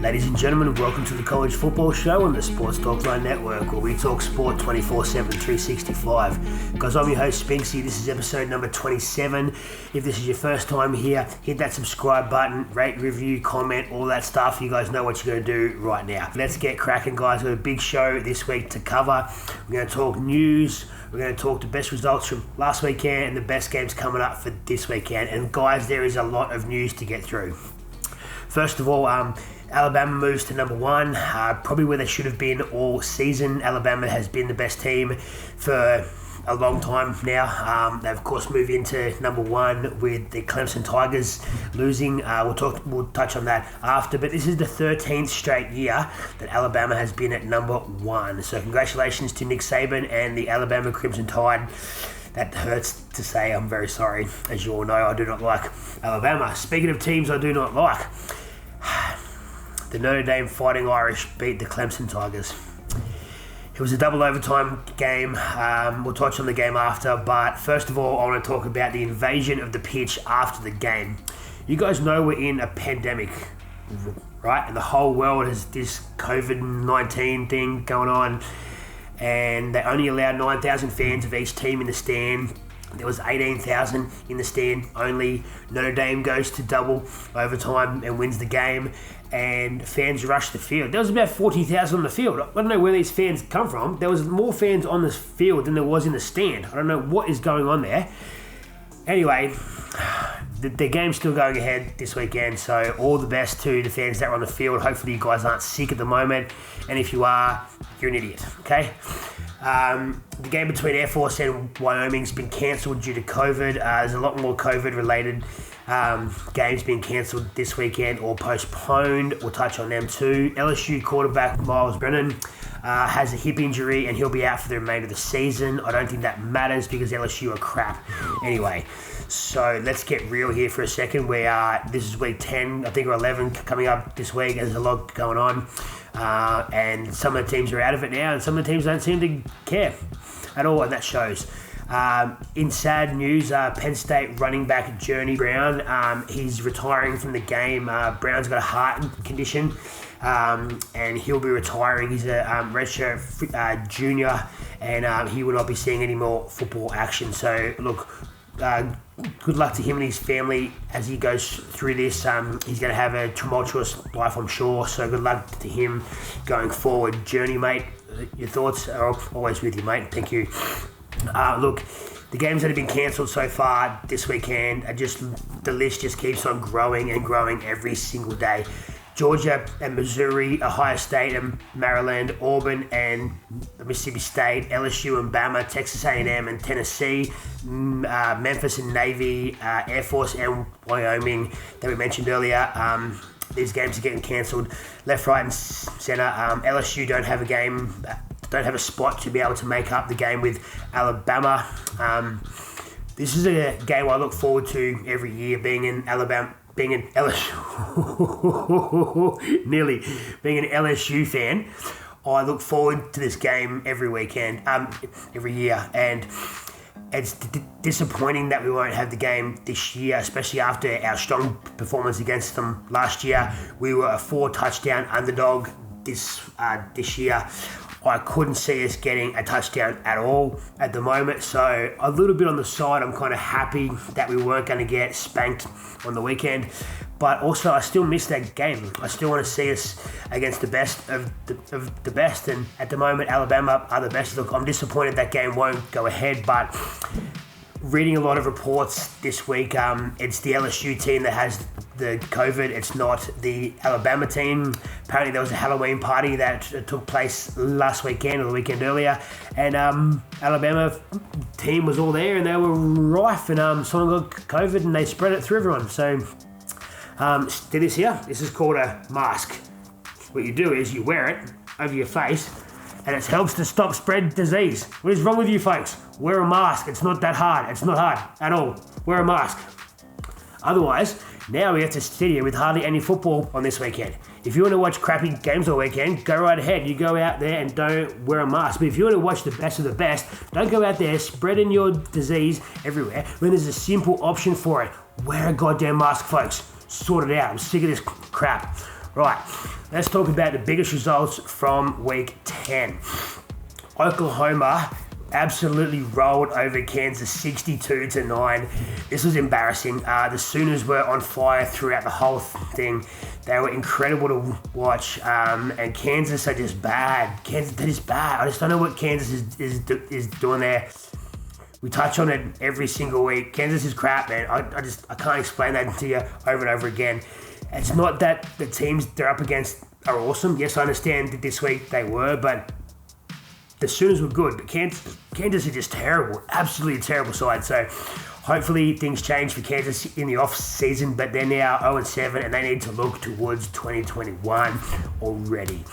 Ladies and gentlemen, welcome to the College Football Show on the SportsTalkLine Network, where we talk sport 24/7, 365. Guys, I'm your host, Spinksy. This is episode number 27. If this is your first time here, hit that subscribe button, rate, review, comment, all that stuff. You guys know what you're going to do right now. Let's get cracking, guys. We've got a big show this week to cover. We're going to talk news. We're going to talk the best results from last weekend and the best games coming up for this weekend. And guys, there is a lot of news to get through. First of all, Alabama moves to number one, probably where they should have been all season. Alabama has been the best team for a long time now. They of course move into number one with the Clemson Tigers losing. We'll touch on that after, but this is the 13th straight year that Alabama has been at number one. So congratulations to Nick Saban and the Alabama Crimson Tide. That hurts to say. I'm very sorry. As you all know, I do not like Alabama. Speaking of teams I do not like, the Notre Dame Fighting Irish beat the Clemson Tigers. It was a double overtime game. We'll touch on the game after, but first of all, I want to talk about the invasion of the pitch after the game. You guys know we're in a pandemic, right? And the whole world has this COVID-19 thing going on, and they only allowed 9,000 fans of each team in the stand. There was 18,000 in the stand only. Notre Dame goes to double overtime and wins the game, and fans rush the field. There was about 40,000 on the field. I don't know where these fans come from. There was more fans on the field than there was in the stand. I don't know what is going on there. Anyway, the game's still going ahead this weekend, so all the best to the fans that are on the field. Hopefully you guys aren't sick at the moment, and if you are, you're an idiot, okay? The game between Air Force and Wyoming's been cancelled due to COVID. There's a lot more COVID-related games being cancelled this weekend or postponed. We'll touch on them too. LSU quarterback Miles Brennan has a hip injury and he'll be out for the remainder of the season. I don't think that matters because LSU are crap. Anyway, so let's get real here for a second. This is week 10, I think, or 11 coming up this week. There's a lot going on. And some of the teams are out of it now, and some of the teams don't seem to care at all, and that shows. In sad news, Penn State running back Journey Brown, he's retiring from the game. Brown's got a heart condition, and he'll be retiring. He's a redshirt junior, and he will not be seeing any more football action. So, look, good luck to him and his family as he goes through this. He's going to have a tumultuous life, I'm sure, so good luck to him going forward. Journey, mate, your thoughts are always with you, mate. Thank you. Look, the games that have been cancelled so far this weekend, the list just keeps on growing and growing every single day. Georgia and Missouri, Ohio State and Maryland, Auburn and Mississippi State, LSU and Bama, Texas A&M and Tennessee, Memphis and Navy, Air Force and Wyoming that we mentioned earlier. These games are getting cancelled left, right and centre. LSU don't have a spot to be able to make up the game with Alabama. This is a game I look forward to every year, being an LSU fan. I look forward to this game every year, and it's disappointing that we won't have the game this year, especially after our strong performance against them last year. We were a 4-touchdown underdog this year. I couldn't see us getting a touchdown at all at the moment, so a little bit on the side. I'm kind of happy that we weren't going to get spanked on the weekend, but also I still miss that game. I still want to see us against the best of the best, and at the moment Alabama are the best. Look, I'm disappointed that game won't go ahead, but reading a lot of reports this week, it's the LSU team that has the COVID. It's not the Alabama team. Apparently there was a Halloween party that took place last weekend or the weekend earlier, and Alabama team was all there and they were rife, and someone got COVID and they spread it through everyone. So do this here. This is called a mask. What you do is you wear it over your face and it helps to stop spread disease. What is wrong with you folks? Wear a mask. It's not that hard. It's not hard at all. Wear a mask. Otherwise, now we have to sit here with hardly any football on this weekend. If you want to watch crappy games all weekend, go right ahead. You go out there and don't wear a mask. But if you want to watch the best of the best, don't go out there spreading your disease everywhere when there's a simple option for it. Wear a goddamn mask, folks. Sort it out. I'm sick of this crap. Right, Let's talk about the biggest results from Week 10. Oklahoma absolutely rolled over Kansas 62-9. This was embarrassing. The Sooners were on fire throughout the whole thing. They were incredible to watch, and Kansas are just bad. They're just bad. I just don't know what Kansas is doing there. We touch on it every single week. Kansas is crap, man. I can't explain that to you over and over again. It's not that the teams they're up against are awesome. Yes, I understand that this week they were, but the Sooners were good. But Kansas are just terrible. Absolutely terrible side. So hopefully things change for Kansas in the off season, but they're now 0-7 and they need to look towards 2021 already.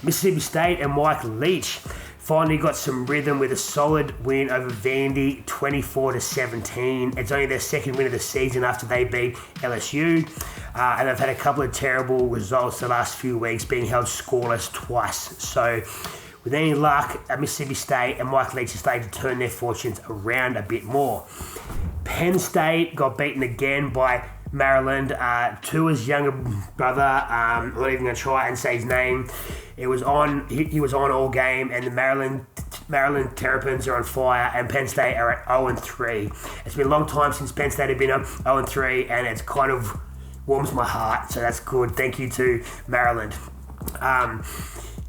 Mississippi State and Mike Leach finally got some rhythm with a solid win over Vandy, 24-17. It's only their second win of the season after they beat LSU. And they've had a couple of terrible results the last few weeks, being held scoreless twice. So with any luck, Mississippi State and Mike Leach are starting to turn their fortunes around a bit more. Penn State got beaten again by Maryland. Tua's younger brother, I'm not even going to try and say his name. He was on all game, and the Maryland Terrapins are on fire, and Penn State are at 0-3. It's been a long time since Penn State have been up 0-3, and it's kind of warms my heart, so that's good. Thank you to Maryland.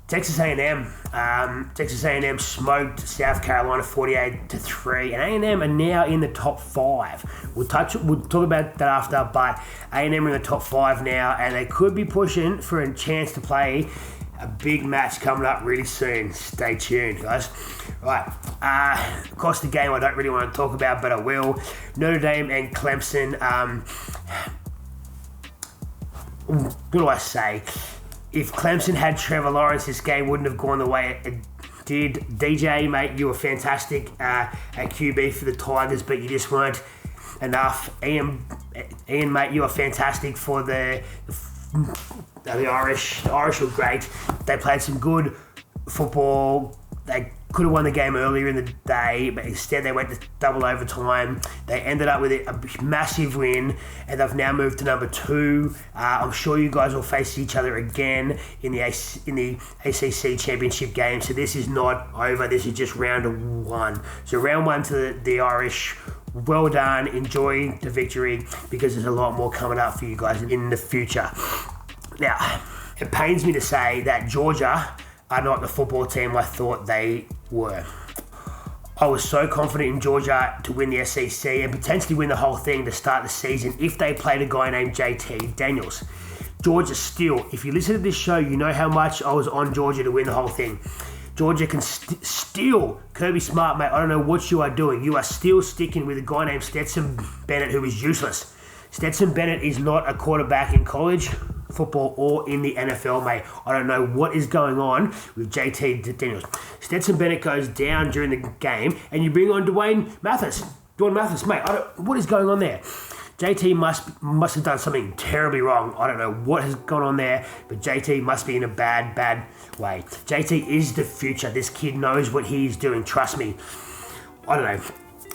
Texas A&M smoked South Carolina 48-3, and A&M are now in the top 5. We'll talk about that after, but A&M are in the top 5 now, and they could be pushing for a chance to play a big match coming up really soon. Stay tuned, guys. Right, of course, the game I don't really want to talk about, but I will. Notre Dame and Clemson. What do I say? If Clemson had Trevor Lawrence, this game wouldn't have gone the way it did. DJ, mate, you were fantastic at QB for the Tigers, but you just weren't enough. Ian, mate, you were fantastic for the Irish. The Irish were great. They played some good football. They could have won the game earlier in the day, but instead they went to double overtime. They ended up with a massive win, and they've now moved to number 2. I'm sure you guys will face each other again in the ACC championship game. So this is not over. This is just round 1. So round 1 to the Irish. Well done. Enjoy the victory, because there's a lot more coming up for you guys in the future. Now, it pains me to say that Georgia are not the football team I thought they were. I was so confident in Georgia to win the SEC and potentially win the whole thing to start the season if they played a guy named JT Daniels. Georgia still, if you listen to this show, you know how much I was on Georgia to win the whole thing. Georgia can still, Kirby Smart, mate, I don't know what you are doing. You are still sticking with a guy named Stetson Bennett who is useless. Stetson Bennett is not a quarterback in college football or in the NFL, mate. I don't know what is going on with JT Daniels. Stetson Bennett goes down during the game, and you bring on Dwayne Mathis, mate. What is going on there? JT must have done something terribly wrong. I don't know what has gone on there, but JT must be in a bad way. JT is the future. This kid knows what he's doing. Trust me. I don't know.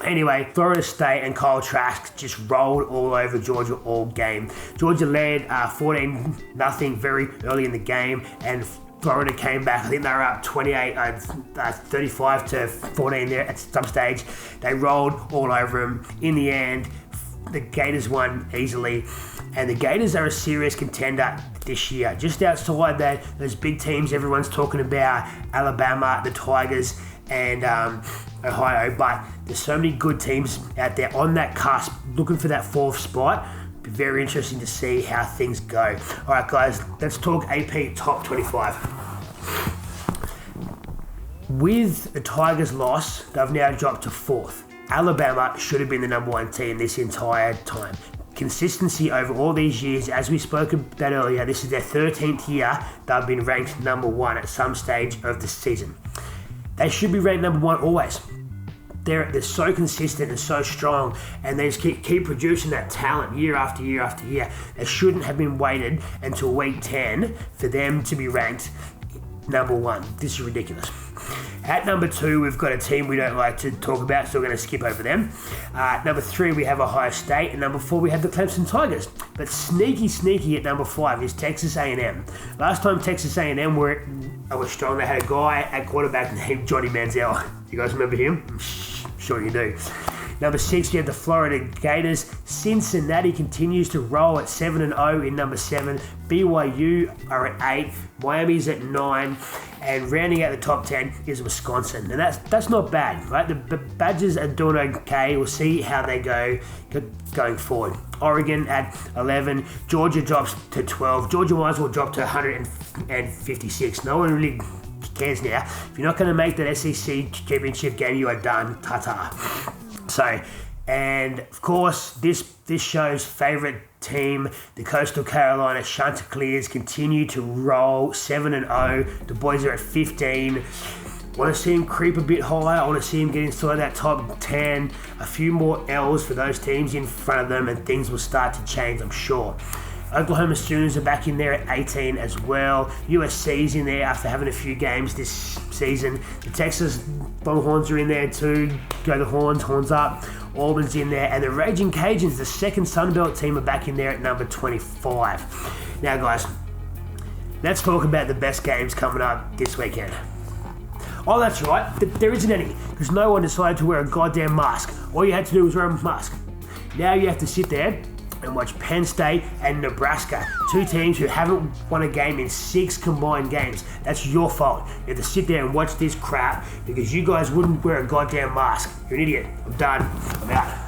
Anyway, Florida State and Kyle Trask just rolled all over Georgia all game. Georgia led 14-0 very early in the game, and Florida came back. I think they were up 35-14 there at some stage. They rolled all over them. In the end, the Gators won easily, and the Gators are a serious contender this year. Just outside those big teams everyone's talking about, Alabama, the Tigers, and Ohio, but there's so many good teams out there on that cusp looking for that 4th spot. Be very interesting to see how things go. All right, guys, let's talk AP Top 25. With the Tigers' loss, they've now dropped to 4th. Alabama should have been the number 1 team this entire time. Consistency over all these years, as we spoke about earlier, this is their 13th year they've been ranked number 1 at some stage of the season. They should be ranked number 1 always. They're so consistent and so strong, and they just keep producing that talent year after year after year. They shouldn't have been waited until week 10 for them to be ranked number 1. This is ridiculous. At number 2, we've got a team we don't like to talk about, so we're going to skip over them. Number 3, we have Ohio State, and number 4, we have the Clemson Tigers. But sneaky at number 5 is Texas A&M. Last time Texas A&M were strong, they had a guy at quarterback named Johnny Manziel. You guys remember him? I'm sure you do. Number 6, you have the Florida Gators. Cincinnati continues to roll at 7-0 in number 7. BYU are at 8. Miami's at 9. And rounding out the top 10 is Wisconsin. And that's not bad, right? The Badgers are doing okay. We'll see how they go going forward. Oregon at 11. Georgia drops to 12. Georgia might as well drop to 156. No one really cares now. If you're not going to make that SEC championship game, you are done. Ta-ta. So, and of course, this show's favourite team, the Coastal Carolina Chanticleers, continue to roll 7-0. The boys are at 15. Want to see them creep a bit higher. I want to see them get inside that top 10. A few more L's for those teams in front of them, and things will start to change, I'm sure. Oklahoma Sooners are back in there at 18 as well. USC's in there after having a few games this season. The Texas Longhorns are in there too. Go the Horns, horns up. Auburn's in there. And the Raging Cajuns, the second Sunbelt team, are back in there at number 25. Now, guys, let's talk about the best games coming up this weekend. Oh, that's right. There isn't any, because no one decided to wear a goddamn mask. All you had to do was wear a mask. Now you have to sit there and watch Penn State and Nebraska, two teams who haven't won a game in 6 combined games. That's your fault. You have to sit there and watch this crap because you guys wouldn't wear a goddamn mask. You're an idiot. I'm done. I'm out.